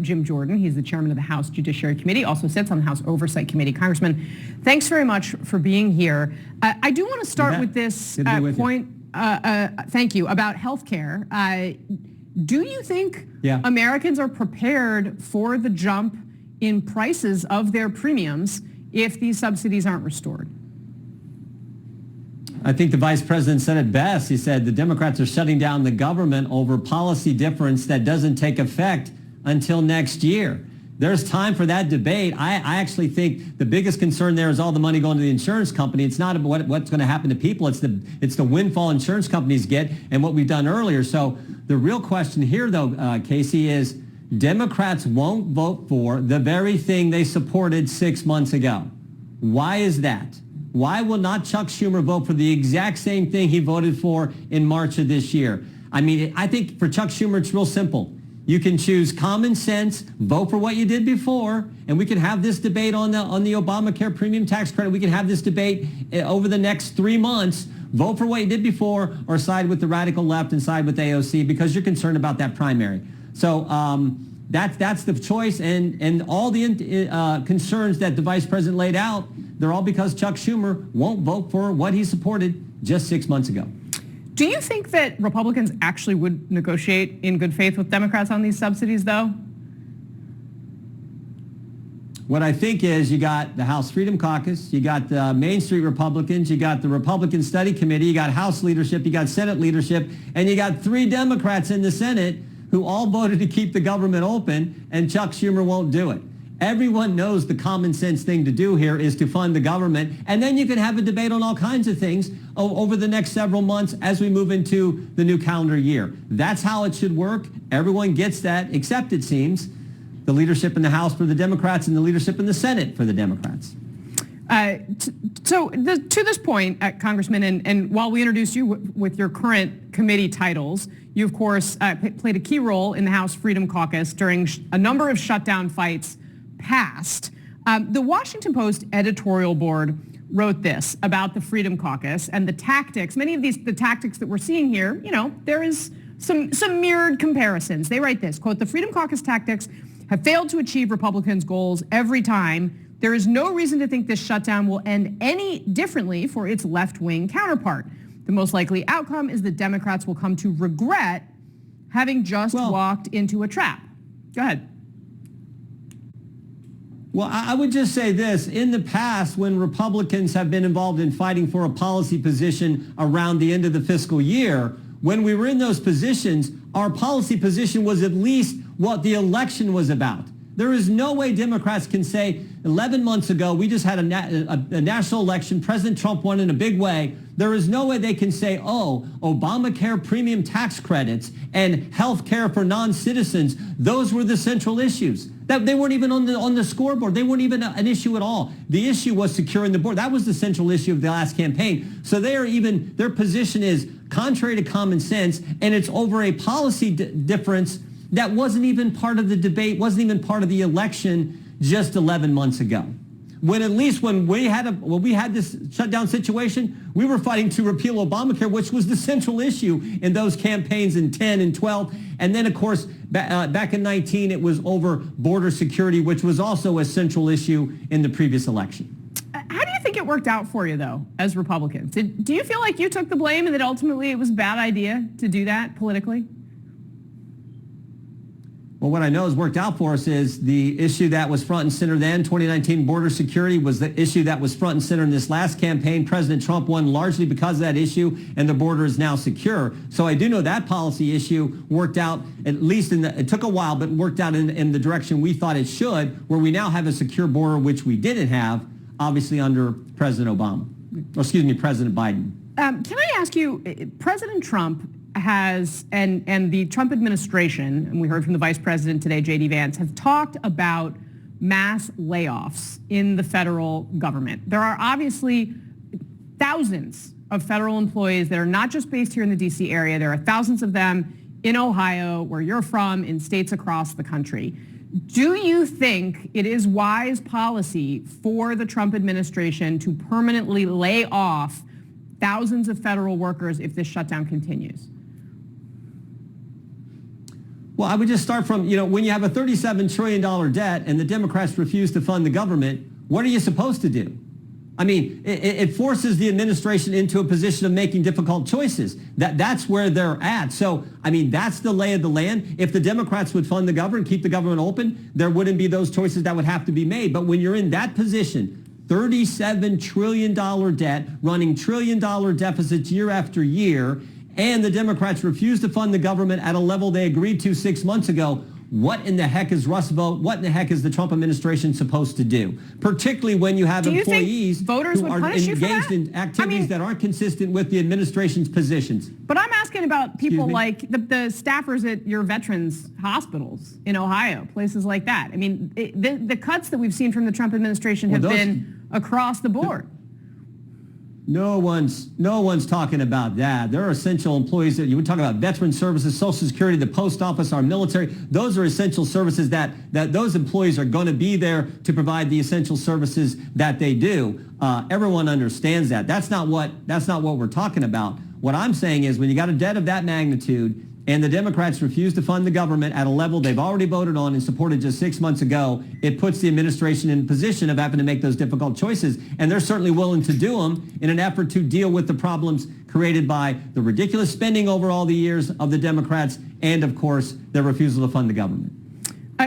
Jim Jordan. He's the chairman of the House Judiciary Committee, also sits on the House Oversight Committee. Congressman, thanks very much for being here. I do want to start with this point, thank you, about health care. Do you think Americans are prepared for the jump in prices of their premiums if these subsidies aren't restored? I think the vice president said it best. He said the Democrats are shutting down the government over policy difference that doesn't take effect until next year. There's time for that debate. I actually think the biggest concern there is all the money going to the insurance company. It's not about what's going to happen to people. It's the windfall insurance companies get and what we've done earlier. So the real question here, though, Casey, is Democrats won't vote for the very thing they supported 6 months ago. Why is that? Why will not Chuck Schumer vote for the exact same thing he voted for in March of this year? I mean, I think for Chuck Schumer, it's real simple. You can choose common sense, vote for what you did before, and we can have this debate on the Obamacare premium tax credit. We can have this debate over the next 3 months. Vote for what you did before or side with the radical left and side with AOC because you're concerned about that primary. So that's the choice, and all the concerns that the vice president laid out, they're all because Chuck Schumer won't vote for what he supported just 6 months ago. Do you think that Republicans actually would negotiate in good faith with Democrats on these subsidies, though? What I think is you got the House Freedom Caucus, you got the Main Street Republicans, you got the Republican Study Committee, you got House leadership, you got Senate leadership, and you got 3 Democrats in the Senate who all voted to keep the government open, and Chuck Schumer won't do it. Everyone knows the common sense thing to do here is to fund the government, and then you can have a debate on all kinds of things over the next several months as we move into the new calendar year. That's how it should work. Everyone gets that, except it seems the leadership in the House for the Democrats and the leadership in the Senate for the Democrats. To this point, Congressman, and while we introduce you with your current committee titles, you, of course, played a key role in the House Freedom Caucus during a number of shutdown fights past. The Washington Post editorial board wrote this about the Freedom Caucus and the tactics. Many of the tactics that we're seeing here, there is some mirrored comparisons. They write this, quote, "The Freedom Caucus tactics have failed to achieve Republicans' goals every time. There is no reason to think this shutdown will end any differently for its left-wing counterpart. The most likely outcome is that Democrats will come to regret having just walked into a trap." Go ahead. Well, I would just say this. In the past, when Republicans have been involved in fighting for a policy position around the end of the fiscal year, when we were in those positions, our policy position was at least what the election was about. There is no way Democrats can say 11 months ago, we just had a national election. President Trump won in a big way. There is no way they can say, oh, Obamacare premium tax credits and health care for non-citizens, those were the central issues. They weren't even on the scoreboard. They weren't even an issue at all. The issue was securing the border. That was the central issue of the last campaign. So their position is contrary to common sense, and it's over a policy difference that wasn't even part of the debate, wasn't even part of the election just 11 months ago. When at least when we had this shutdown situation, we were fighting to repeal Obamacare, which was the central issue in those campaigns in 10 and 12. And then, of course, back in 19, it was over border security, which was also a central issue in the previous election. How do you think it worked out for you, though, as Republicans? Do you feel like you took the blame and that ultimately it was a bad idea to do that politically? Well, what I know has worked out for us is the issue that was front and center then, 2019 border security, was the issue that was front and center in this last campaign. President Trump won largely because of that issue, and the border is now secure. So I do know that policy issue worked out, at least it took a while, but worked out in the direction we thought it should, where we now have a secure border, which we didn't have, obviously, under President Biden. Can I ask you, President Trump has, and the Trump administration, and we heard from the vice president today, J.D. Vance, have talked about mass layoffs in the federal government. There are obviously thousands of federal employees that are not just based here in the D.C. area. There are thousands of them in Ohio, where you're from, in states across the country. Do you think it is wise policy for the Trump administration to permanently lay off thousands of federal workers if this shutdown continues? Well, I would just start from, when you have a $37 trillion debt and the Democrats refuse to fund the government, what are you supposed to do? I mean, it forces the administration into a position of making difficult choices. That's where they're at. So, I mean, that's the lay of the land. If the Democrats would fund the government, keep the government open, there wouldn't be those choices that would have to be made. But when you're in that position, $37 trillion debt, running trillion-dollar deficits year after year, and the Democrats refuse to fund the government at a level they agreed to 6 months ago, what in the heck is Rust Vote? What in the heck is the Trump administration supposed to do? Particularly when you have employees who are engaged in activities that aren't consistent with the administration's positions. But I'm asking about people like the staffers at your veterans hospitals in Ohio, places like that. I mean, the cuts that we've seen from the Trump administration have been across the board. No one's talking about that. There are essential employees that you would talk about: veteran services, Social Security, the post office, our military. Those are essential services that those employees are going to be there to provide the essential services that they do. Everyone understands that. That's not what we're talking about. What I'm saying is, when you got a debt of that magnitude and the Democrats refuse to fund the government at a level they've already voted on and supported just 6 months ago, it puts the administration in a position of having to make those difficult choices. And they're certainly willing to do them in an effort to deal with the problems created by the ridiculous spending over all the years of the Democrats and, of course, their refusal to fund the government.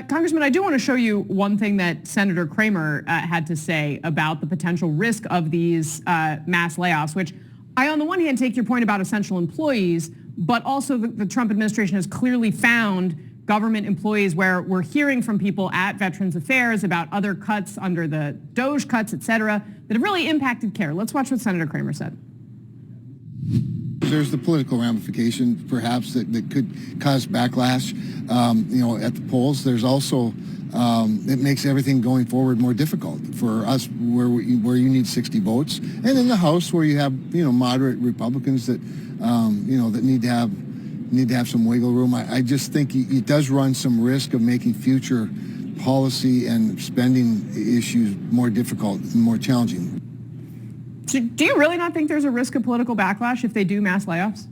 Congressman, I do want to show you one thing that Senator Kramer had to say about the potential risk of these mass layoffs, which I, on the one hand, take your point about essential employees, but also the Trump administration has clearly found government employees where we're hearing from people at Veterans Affairs about other cuts under the DOGE cuts, et cetera, that have really impacted care. Let's watch what Senator Kramer said. There's the political ramification, perhaps, that could cause backlash, at the polls. There's also, it makes everything going forward more difficult for us, where you need 60 votes, and in the House where you have, moderate Republicans that, that need to have some wiggle room. I just think it does run some risk of making future policy and spending issues more difficult and more challenging. Do you really not think there's a risk of political backlash if they do mass layoffs?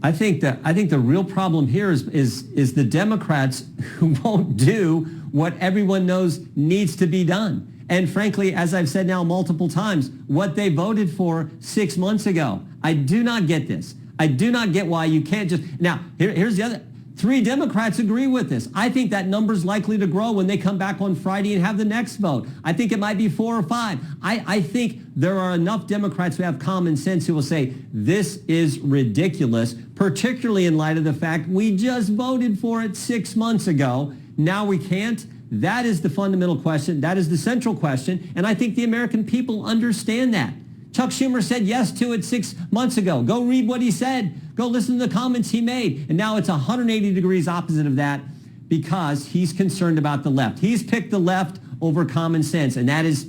I think the real problem here is the Democrats who won't do what everyone knows needs to be done. And frankly, as I've said now multiple times, what they voted for 6 months ago. I do not get this. I do not get why you can't just... Now, here's the other... 3 Democrats agree with this. I think that number's likely to grow when they come back on Friday and have the next vote. I think it might be 4 or 5. I think there are enough Democrats who have common sense who will say, this is ridiculous, particularly in light of the fact we just voted for it 6 months ago. Now we can't. That is the fundamental question. That is the central question. And I think the American people understand that. Chuck Schumer said yes to it 6 months ago. Go read what he said. Go listen to the comments he made. And now it's 180 degrees opposite of that because he's concerned about the left. He's picked the left over common sense. And that is,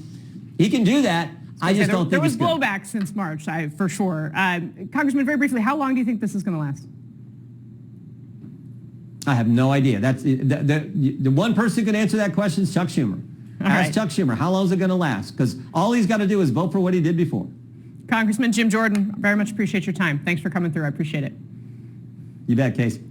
he can do that. I just don't think it's good. There was blowback since March, for sure. Congressman, very briefly, how long do you think this is going to last? I have no idea. That's the one person who can answer that question is Chuck Schumer. Ask Chuck Schumer, how long is it going to last? Because all he's got to do is vote for what he did before. Congressman Jim Jordan, very much appreciate your time. Thanks for coming through. I appreciate it. You bet, Casey.